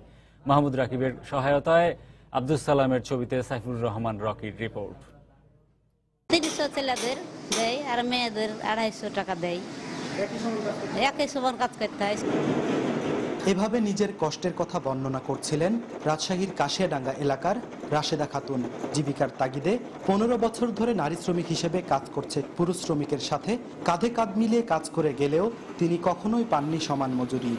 মাহমুদ রাকিবের সহায়তায় আব্দুল সালামের ছবিতে সাইফুর রহমান রকির রিপোর্ট। 300 ছেলেদের দেয় আর মেয়েদের 250 টাকা দেয়, একই সমান কাজ করতে হয়। এভাবে নিজের কষ্টের কথা বর্ণনা করছিলেন রাজশাহীর কাশিয়াডাঙ্গা এলাকার রাশেদা খাতুন। জীবিকার তাগিদে 15 বছর ধরে নারী শ্রমিক হিসেবে কাজ করছে পুরুষ শ্রমিকের সাথে। কাঁধে কাঁধ মিলিয়ে কাজ করে গেলেও তিনি কখনোই পাননি সমান মজুরি।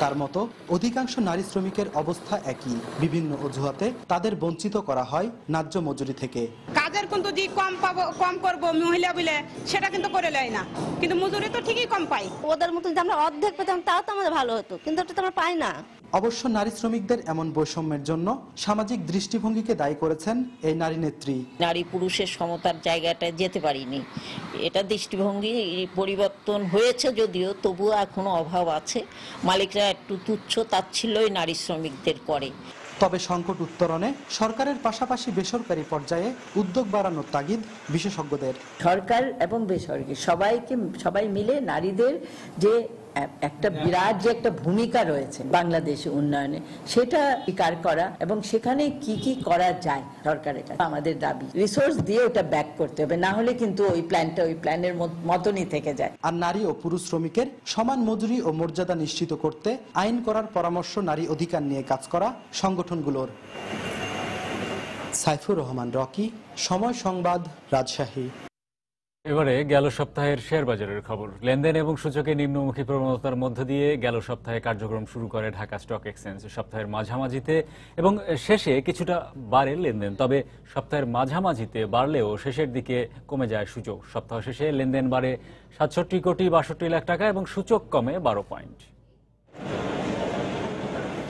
তার মতো অধিকাংশ নারী শ্রমিকের অবস্থা একই। বিভিন্ন অজুহাতে তাদের বঞ্চিত করা হয় ন্যায্য মজুরি থেকে। কাজের কিন্তু যে কম করবো মহিলা বলে সেটা কিন্তু করে নেয় না, কিন্তু মজুরি তো ঠিকই কম পাই। ওদের মতো যদি আমরা অর্ধেক পেতাম তাও তো আমাদের ভালো হতো, কিন্তু ওটা তো আমরা পাই না। অবশ্য নারী শ্রমিকদের এমন বৈষম্যের জন্য সামাজিক দৃষ্টিভঙ্গিকে দায়ী করেছেন এই নারী নেত্রী। নারী পুরুষের সমতার জায়গাটায় যেতে পারিনি, এটা দৃষ্টিভঙ্গি পরিবর্তন হয়েছে যদিও, তবুও এখনো অভাব আছে। মালিকরা একটু তুচ্ছ তাচ্ছিল্যই নারী শ্রমিকদের করে। তবে সংকট উত্তরণে সরকারের পাশাপাশি বেসরকারি পর্যায়ে উদ্যোগ বাড়ানোর তাগিদ বিশেষজ্ঞদের। সরকার এবং বেসরকারি সবাই মিলে নারীদের যে একটা বিরাট যে একটা ভূমিকা রয়েছে বাংলাদেশের উন্নয়নে, সেটা স্বীকার করা এবং সেখানে কি কি করা যায় সরকারের কাছে আমাদের দাবি। রিসোর্স দিয়ে ওটা ব্যাক করতে হবে, না হলে কিন্তু ওই প্ল্যানের মতনই থেকে যায়। আর নারী ও পুরুষ শ্রমিকের সমান মজুরি ও মর্যাদা নিশ্চিত করতে আইন করার পরামর্শ নারী অধিকার নিয়ে কাজ করা সংগঠনগুলোর। সাইফুর রহমান রকি, সময় সংবাদ, রাজশাহী। এবারে গেল সপ্তাহের শেয়ার বাজারের খবর। লেনদেন এবং সূচকে নিম্নমুখী প্রবণতার মধ্য দিয়ে গেল সপ্তাহে কার্যক্রম শুরু করে ঢাকা স্টক এক্সচেঞ্জ। সপ্তাহের মাঝামাঝিতে এবং শেষে কিছুটা বাড়ে লেনদেন, তবে সপ্তাহের মাঝামাঝিতে বাড়লেও শেষের দিকে কমে যায় সূচক। সপ্তাহ শেষে লেনদেন বাড়ে 67 কোটি 62 লাখ টাকা এবং সূচক কমে 12 পয়েন্ট।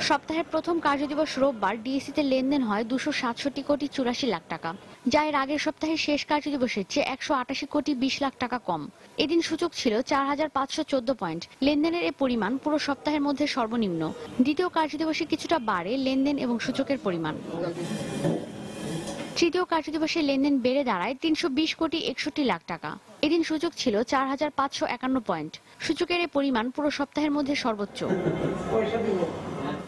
সপ্তাহের প্রথম কার্যদিবস রোববার ডিএসইতে লেনদেন হয় 267 কোটি 84 লাখ টাকা, যা এর আগের সপ্তাহের শেষ কার্যদিবসের চেয়ে 188 কোটি 20 লাখ টাকা কম। এদিন সূচক ছিল 4514 পয়েন্ট। লেনদেনের এ পরিমাণ পুরো সপ্তাহের মধ্যে সর্বনিম্ন। দ্বিতীয় কার্যদিবসে কিছুটা বাড়ে লেনদেন এবং সূচকের পরিমাণ। তৃতীয় কার্যদিবসে লেনদেন বেড়ে দাঁড়ায় 320 কোটি 61 লাখ টাকা। এদিন সূচক ছিল 4551 পয়েন্ট। সূচকের এ পরিমাণ পুরো সপ্তাহের মধ্যে সর্বোচ্চ।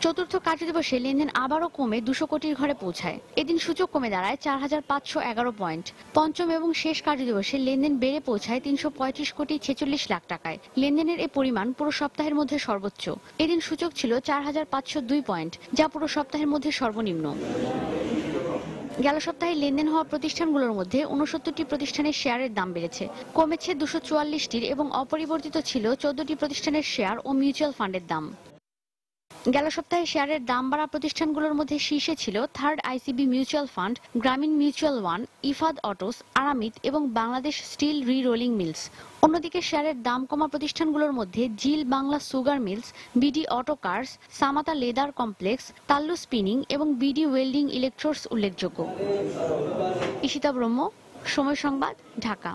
চতুর্থ কার্যদিবসে লেনদেন আবারও কমে 200 কোটির ঘরে পৌঁছায়। এদিন সূচক কমে দাঁড়ায় 4511 পয়েন্ট। পঞ্চম এবং শেষ কার্যদিবসে লেনদেন বেড়ে পৌঁছায় 335 কোটি 46 লাখ টাকায়। লেনদেনের এ পরিমাণ পুরো সপ্তাহের মধ্যে সর্বোচ্চ। এদিন সূচক ছিল 4502 পয়েন্ট, যা পুরো সপ্তাহের মধ্যে সর্বনিম্ন। গেল সপ্তাহে লেনদেন হওয়া প্রতিষ্ঠানগুলোর মধ্যে 69টি প্রতিষ্ঠানের শেয়ারের দাম বেড়েছে, কমেছে 244টির এবং অপরিবর্তিত ছিল 14টি প্রতিষ্ঠানের শেয়ার ও মিউচুয়াল ফান্ডের দাম। গেল সপ্তাহে শেয়ারের দাম বাড়া প্রতিষ্ঠানগুলোর মধ্যে শীর্ষে ছিল third ICB mutual fund, Grameen mutual one, Ifad autos, Aramit এবং Bangladesh steel re rolling mills. অন্যদিকে শেয়ারের দাম কমা প্রতিষ্ঠানগুলোর মধ্যে zeal Bangla sugar mills, BD auto cars, Samata leather complex, Tallu spinning এবং বিডি ওয়েল্ডিং ইলেকট্রোডস উল্লেখযোগ্য। ঈশিতা ব্রহ্ম, সময় সংবাদ, ঢাকা।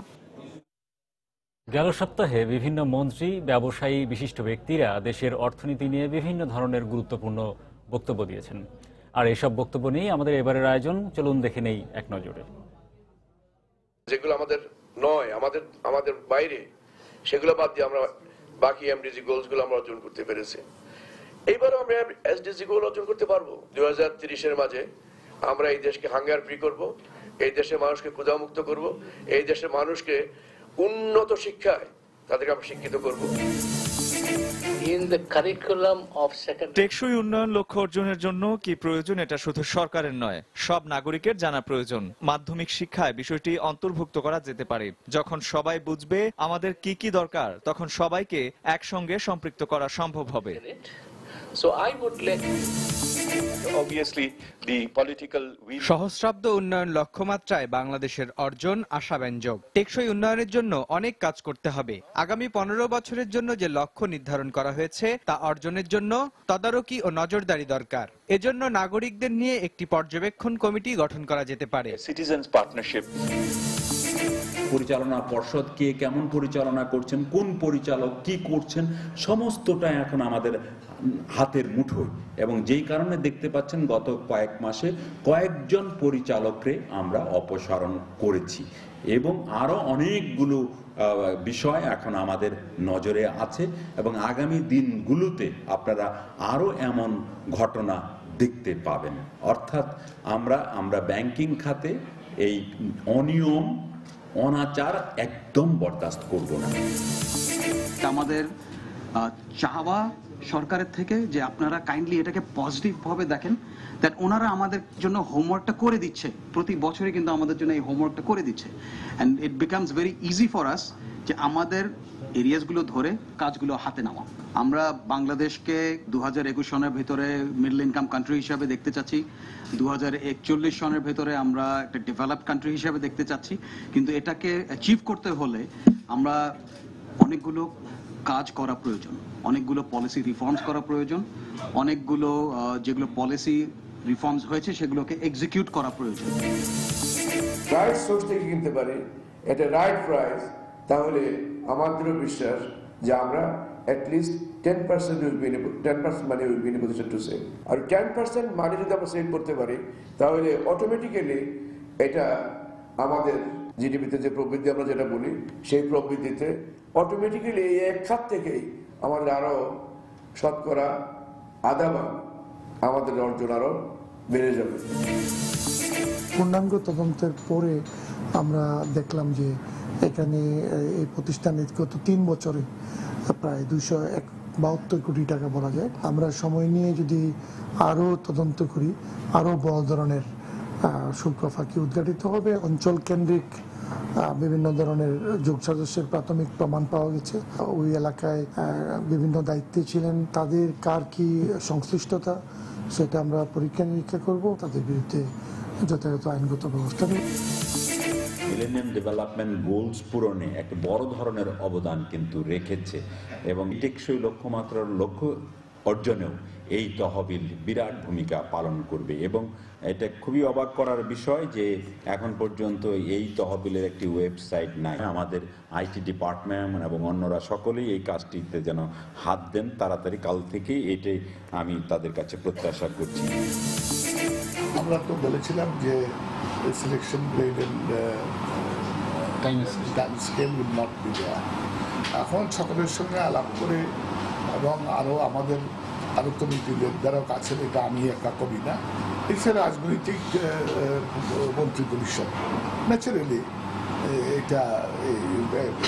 গেল সপ্তাহে বিভিন্ন মন্ত্রী, ব্যবসায়ী, বিশিষ্ট ব্যক্তিরা দেশের অর্থনীতি নিয়ে বিভিন্ন ধরনের গুরুত্বপূর্ণ বক্তব্য দিয়েছেন। আর এসব বক্তব্য নিয়ে আমাদের এবারের আয়োজন, চলুন দেখে নেই এক নজরে। যেগুলো আমাদের নয়, আমাদের বাইরে, সেগুলো বাদ দিয়ে আমরা বাকি এমডিজি গোলস গুলো আমরা অর্জন করতে পেরেছি। এইবারও আমরা এসডিজি গোল অর্জন করতে পারবো। 2030-এর মাঝে আমরা এই দেশকে হাঙ্গার ফ্রি করব, এই দেশের মানুষকে ক্ষুধামুক্ত করব, এই দেশের মানুষকে উন্নত শিক্ষায় তাদেরকে আমরা শিক্ষিত করব। টেকসই উন্নয়ন লক্ষ্য অর্জনের জন্য কি প্রয়োজন, এটা শুধু সরকারের নয়, সব নাগরিকের জানা প্রয়োজন। মাধ্যমিক শিক্ষায় বিষয়টি অন্তর্ভুক্ত করা যেতে পারে। যখন সবাই বুঝবে আমাদের কি কি দরকার, তখন সবাইকে একসঙ্গে সম্পৃক্ত করা সম্ভব হবে। সহস্রাব্দ উন্নয়ন লক্ষ্যমাত্রায় বাংলাদেশের অর্জন আশাব্যঞ্জক। টেকসই উন্নয়নের জন্য অনেক কাজ করতে হবে। আগামী 15 বছরের জন্য যে লক্ষ্য নির্ধারণ করা হয়েছে তা অর্জনের জন্য তদারকি ও নজরদারি দরকার। এজন্য নাগরিকদের নিয়ে একটি পর্যবেক্ষণ কমিটি গঠন করা যেতে পারে। সিটিজেন্স পার্টনারশিপ, পরিচালনা পর্ষদ কে কেমন পরিচালনা করছেন, কোন পরিচালক কি করছেন, সমস্তটা এখন আমাদের হাতের মুঠোয়। এবং যেই কারণে দেখতে পাচ্ছেন গত কয়েক মাসে কয়েকজন পরিচালককে আমরা অপসারণ করেছি এবং আরো অনেকগুলো বিষয় এখন আমাদের নজরে আছে এবং আগামী দিনগুলোতে আপনারা আরো এমন ঘটনা দেখতে পাবেন। অর্থাৎ আমরা ব্যাংকিং খাতে এই অনিয়ম, অনাচার একদম বরদাস্ত করব না। আমাদের চাওয়া সরকারের থেকে যে আপনারা কাইন্ডলি এটাকে পজিটিভ ভাবে দেখেন, দ্যাট ওনারা আমাদের জন্য হোমওয়ার্কটা করে দিচ্ছে, প্রতি বছরে কিন্তু আমাদের জন্য এই হোমওয়ার্কটা করে দিচ্ছে, and it becomes very easy for us যে আমাদের এরিয়াসগুলো ধরে কাজগুলো হাতে নেওয়া। আমরা বাংলাদেশকে 2021 সনের ভেতরে মিডল ইনকাম কান্ট্রি হিসাবে দেখতে চাচ্ছি, 2041 সনের ভেতরে আমরা একটা ডেভেলপড কান্ট্রি হিসাবে দেখতে চাচ্ছি। কিন্তু এটাকে অ্যাচিভ করতে হলে আমরা অনেকগুলো কাজ করা প্রয়োজন, অনেকগুলো পলিসি রিফর্মস করা প্রয়োজন, অনেকগুলো যেগুলো পলিসি রিফর্মস হয়েছে সেগুলোকে এক্সিকিউট করা প্রয়োজন। রাইট সোর্স থেকে কিনতে পারি, এটা রাইট প্রাইস, তাহলে আমাদেরও বিশ্বাস যে আমরা at least 10% money will be in position to save. আর 10% মানি যদি আমরা সেভ করতে পারি তাহলে অটোমেটিক্যালি এটা আমাদের জিডিপিতে যে প্রবৃদ্ধি আমরা যেটা বলি, সেই প্রবৃদ্ধিতে অটোমেটিক্যালি এই এক খাত থেকেই আমাদের আরো শতকরা আধা ভাগ আমাদের অর্জন আরো বেড়ে যাবে। পূর্ণাঙ্গ তদন্তের পরে আমরা দেখলাম যে এখানে এই প্রতিষ্ঠানে গত 3 বছরে প্রায় 272 কোটি টাকা বলা যায়। আমরা সময় নিয়ে যদি আরো তদন্ত করি, আরো বড় ধরনের শুল্ক ফাঁকি উদ্ঘাটিত হবে। অঞ্চল কেন্দ্রিক বিভিন্ন ধরনের যোগসাজস্যের প্রাথমিক প্রমাণ পাওয়া গেছে। ওই এলাকায় বিভিন্ন দায়িত্বে ছিলেন, তাদের কার কি সংশ্লিষ্টতা সেটা আমরা পরীক্ষা নিরীক্ষা করব, তাদের বিরুদ্ধে যথাযথ আইনগত ব্যবস্থা নেব। মিলেনিয়াম ডেভেলপমেন্ট গোলস পূরণে একটা বড় ধরনের অবদান কিন্তু রেখেছে এবং টেকসই লক্ষ্যমাত্রার লক্ষ্য অর্জনেও এই তহবিল বিরাট ভূমিকা পালন করবে। এবং এটা খুবই অবাক করার বিষয় যে এখন পর্যন্ত এই তহবিলের একটি ওয়েবসাইট নাই। আমাদের আইটি ডিপার্টমেন্ট এবং অন্যরা সকলেই এই কাজটিতে যেন হাত দেন তাড়াতাড়ি, কাল থেকে এটাই আমি তাদের কাছে প্রত্যাশা করছি। আমরা তো বলেছিলাম যে selection grade time scale will not be there. এখন সকলের সঙ্গে আলাপ করে এবং আমাদের অর্থনীতিদের দ্বারা কাছে, এটা আমি একা করি না, এটা রাজনৈতিক মন্ত্রী পরিষদ, ন্যাচারালি এটা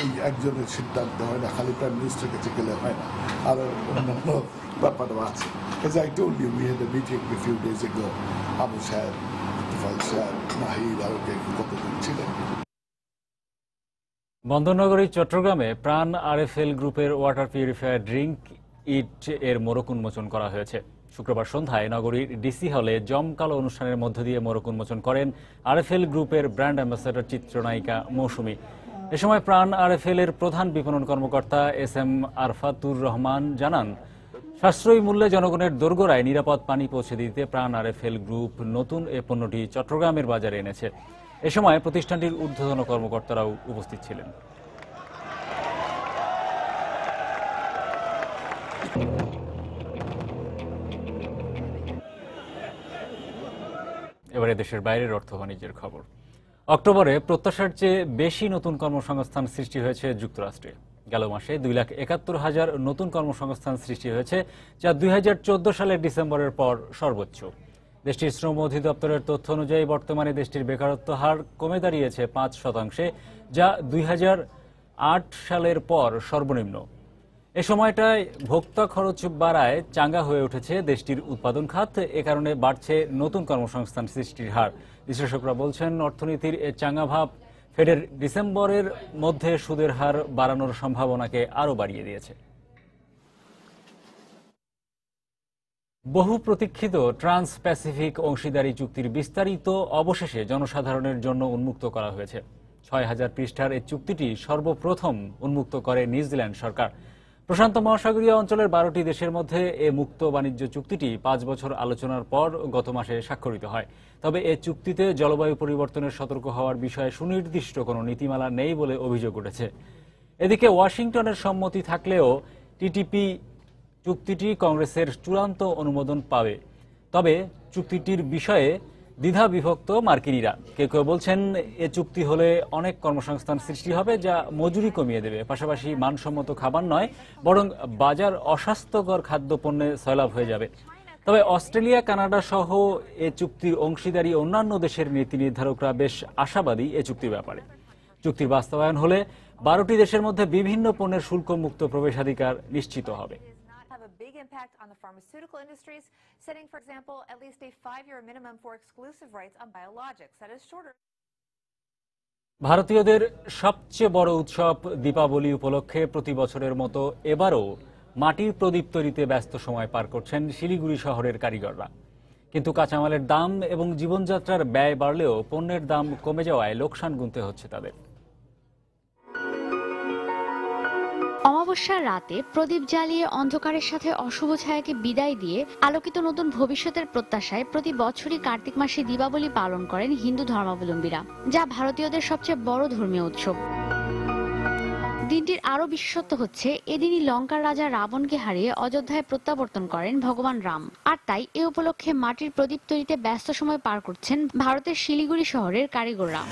এই একজনের সিদ্ধান্ত হয় না, খালি প্রাইম মিনিস্টার কাছে গেলে হয় না, আর অন্যান্য ব্যাপারও আছে। As I told you, we had a meeting a few days ago. Abu Saad, Tufal Saad, Nahid, আরো কতজন ছিলেন। বন্দরনগরী চট্টগ্রামে প্রাণ আরএফএল গ্রুপের ওয়াটার পিউরিফায়ার ড্রিঙ্ক ইট এর মোড়ক উন্মোচন করা হয়েছে। শুক্রবার সন্ধ্যায় নগরীর ডিসি হলে জমকালো অনুষ্ঠানের মধ্য দিয়ে মোড়ক উন্মোচন করেন আরএফএল গ্রুপের ব্র্যান্ড অ্যাম্বাসেডর চিত্রনায়িকা মৌসুমী। এ সময় প্রাণ আরএফএল এর প্রধান বিপণন কর্মকর্তা এস.এম. আরফাতুর রহমান জানান, সাশ্রয়ী মূল্যে জনগণের দোরগোড়ায় নিরাপদ পানি পৌঁছে দিতে প্রাণ আরএফএল গ্রুপ নতুন এ পণ্যটি চট্টগ্রামের বাজারে এনেছে। এ সময় প্রতিষ্ঠানটির ঊর্ধ্বতন কর্মকর্তারাও উপস্থিত ছিলেন। এবারে দেশের বাইরের অর্থ বাণিজ্যের খবর। অক্টোবরে প্রত্যাশার চেয়ে বেশি নতুন কর্মসংস্থান সৃষ্টি হয়েছে যুক্তরাষ্ট্রে। গেল মাসে 2,71,000 নতুন কর্মসংস্থান সৃষ্টি হয়েছে, যা 2014 সালের ডিসেম্বরের পর সর্বোচ্চ। দেশটির শ্রম অধিদপ্তরের তথ্য অনুযায়ী বর্তমানে দেশটির বেকারত্ব হার কমে দাঁড়িয়েছে 5%, যা 2008 সালের পর সর্বনিম্ন। এ সময়টায় ভোক্তা খরচ বাড়ায় চাঙ্গা হয়ে উঠেছে দেশটির উৎপাদন খাত। এ কারণে বাড়ছে নতুন কর্মসংস্থান সৃষ্টির হার। বিশ্লেষকরা বলছেন, অর্থনীতির এ চাঙ্গা ভাব ফেডের ডিসেম্বরের মধ্যে সুদের হার বাড়ানোর সম্ভাবনাকে আরও বাড়িয়ে দিয়েছে। বহু প্রতীক্ষিত ট্রান্স প্যাসিফিক অংশীদারি চুক্তির বিস্তারিত অবশেষে জনসাধারণের জন্য উন্মুক্ত করা হয়েছে। 6,000 পৃষ্ঠার এই চুক্তিটি সর্বপ্রথম উন্মুক্ত করে নিউজিল্যান্ড সরকার। প্রশান্ত মহাসাগরীয় অঞ্চলের 12টি দেশের মধ্যে এ মুক্ত বাণিজ্য চুক্তিটি 5 বছর আলোচনার পর গত মাসে স্বাক্ষরিত হয়। তবে এ চুক্তিতে জলবায়ু পরিবর্তনের সতর্ক হওয়ার বিষয়ে সুনির্দিষ্ট কোনো নীতিমালা নেই বলে অভিযোগ উঠেছে। এদিকে ওয়াশিংটনের সম্মতি থাকলেও টিটিপি চুক্তিটি কংগ্রেসের চূড়ান্ত অনুমোদন পাবে। তবে চুক্তিটির বিষয়ে দ্বিধা বিভক্ত মার্কিনীরা। কেউ কেউ বলছেন, এ চুক্তি হলে অনেক কর্মসংস্থান সৃষ্টি হবে, যা মজুরি কমিয়ে দেবে, পাশাপাশি মানসম্মত খাবার নয় বরং বাজার অস্বাস্থ্যকর খাদ্যপণ্যে সয়লাভ হয়ে যাবে। তবে অস্ট্রেলিয়া, কানাডা সহ এ চুক্তির অংশীদারি অন্যান্য দেশের নীতি নির্ধারকরা বেশ আশাবাদী এ চুক্তির ব্যাপারে। চুক্তির বাস্তবায়ন হলে 12টি দেশের মধ্যে বিভিন্ন পণ্যের শুল্কমুক্ত প্রবেশাধিকার নিশ্চিত হবে। Impact on the pharmaceutical industries, setting, for example, at least a 5-year minimum for exclusive rights on biologics. That is shorter. ভারতীয়দের সবচেয়ে বড় উৎসব দীপাবলি উপলক্ষে প্রতি বছরের মতো এবারও মাটির প্রদীপ তৈরিতে ব্যস্ত সময় পার করছেন শিলিগুড়ি শহরের কারিগররা। কিন্তু কাঁচামালের দাম এবং জীবনযাত্রার ব্যয় বাড়লেও পণ্যের দাম কমে যাওয়ায় লোকসান গুনতে হচ্ছে তাদের। অমাবস্যার রাতে প্রদীপ জ্বালিয়ে অন্ধকারের সাথে অশুভ ছায়াকে বিদায় দিয়ে আলোকিত নতুন ভবিষ্যতের প্রত্যাশায় প্রতি বছরই কার্তিক মাসে দীপাবলি পালন করেন হিন্দু ধর্মাবলম্বীরা, যা ভারতীয়দের সবচেয়ে বড় ধর্মীয় উৎসব। দিনটির আরও বিশেষত্ব হচ্ছে, এদিনই লঙ্কার রাজা রাবণকে হারিয়ে অযোধ্যায় প্রত্যাবর্তন করেন ভগবান রাম। আর তাই এ উপলক্ষে মাটির প্রদীপ তৈরিতে ব্যস্ত সময় পার করছেন ভারতের শিলিগুড়ি শহরের কারিগররা।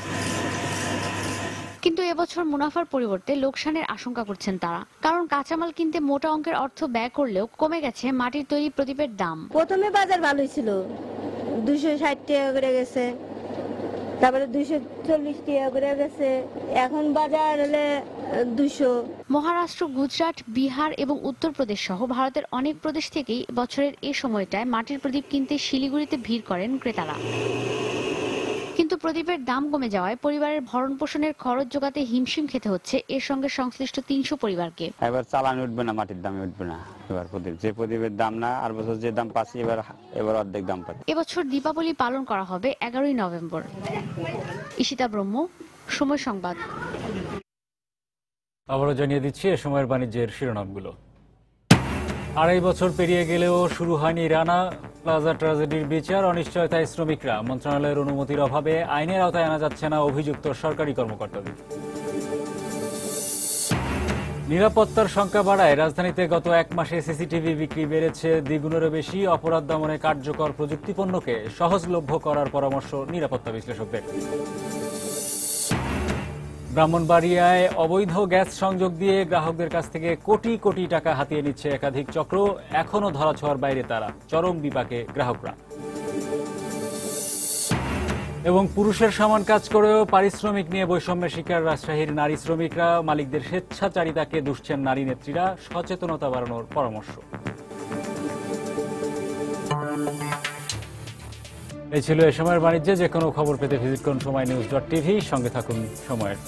কিন্তু এবছর মুনাফার পরিবর্তে লোকসানের আশঙ্কা করছেন তারা, কারণ কাঁচামাল কিনতে মোটা অঙ্কের অর্থ ব্যয় করলেও কমে গেছে মাটির তৈরি প্রদীপের দাম। প্রথমে বাজার ভালোই ছিল, 260 টাকা করে গেছে, তারপরে 240 টাকা করে গেছে, এখন বাজার হলে 200। মহারাষ্ট্র, গুজরাট, বিহার এবং উত্তরপ্রদেশ সহ ভারতের অনেক প্রদেশ থেকেই বছরের এই সময়টায় মাটির প্রদীপ কিনতে শিলিগুড়িতে ভিড় করেন ক্রেতারা। কিন্তু প্রদীপের দাম কমে যাওয়ায় পরিবারের ভরণ পোষণের খরচ জোগাতে হিমশিম খেতে হচ্ছে এর সঙ্গে সংশ্লিষ্ট 300 পরিবারকে। এবার চালান উঠবে না, মাটির দামে উঠবে না। এবার প্রদীপ যে প্রদীপের দাম না আর বছর যে দাম পাচ্ছি এবার অর্ধেক দাম পাচ্ছি। এবছর দীপাবলি পালন করা হবে 11ই নভেম্বর। ঈশিতা ব্রহ্ম, সময় সংবাদ। আবারও জানিয়ে দিচ্ছি এ সময়ের বাণিজ্যের শিরোনামগুলো। 2.5 বছর পেরিয়ে গেলেও শুরু হয়নি রানা প্লাজা ট্র্যাজেডির বিচার। অনিশ্চয়তায় শ্রমিকরা। মন্ত্রণালয়ের অনুমতির অভাবে আইনের আওতায় আনা যাচ্ছে না অভিযুক্ত সরকারি কর্মকর্তাদের। নিরাপত্তার সংখ্যা বাড়ায়। রাজধানীতে গত 1 মাসে সিসিটিভি বিক্রি বেড়েছে দ্বিগুণেরও বেশি। অপরাধ দমনে কার্যকর প্রযুক্তিপণ্যকে সহজলভ্য করার পরামর্শ নিরাপত্তা বিশ্লেষকদের। ব্রাহ্মণবাড়িয়ায় অবৈধ গ্যাস সংযোগ দিয়ে গ্রাহকদের কাছ থেকে কোটি কোটি টাকা হাতিয়ে নিচ্ছে একাধিক চক্র। এখনও ধরাছোঁয়ার বাইরে তারা। চরম বিপাকে গ্রাহকরা। এবং পুরুষের সমান কাজ করেও পারিশ্রমিক নিয়ে বৈষম্যের শিকার রাজশাহীর নারী শ্রমিকরা। মালিকদের স্বেচ্ছাচারিতাকে দুষছেন নারী নেত্রীরা। সচেতনতা বাড়ানোর পরামর্শ। এই ছিল এ সময়ের বাণিজ্যে। যে কোনো খবর পেতে ভিজিট করুন সময়নিউজ.tv। সঙ্গে থাকুন সময়ের।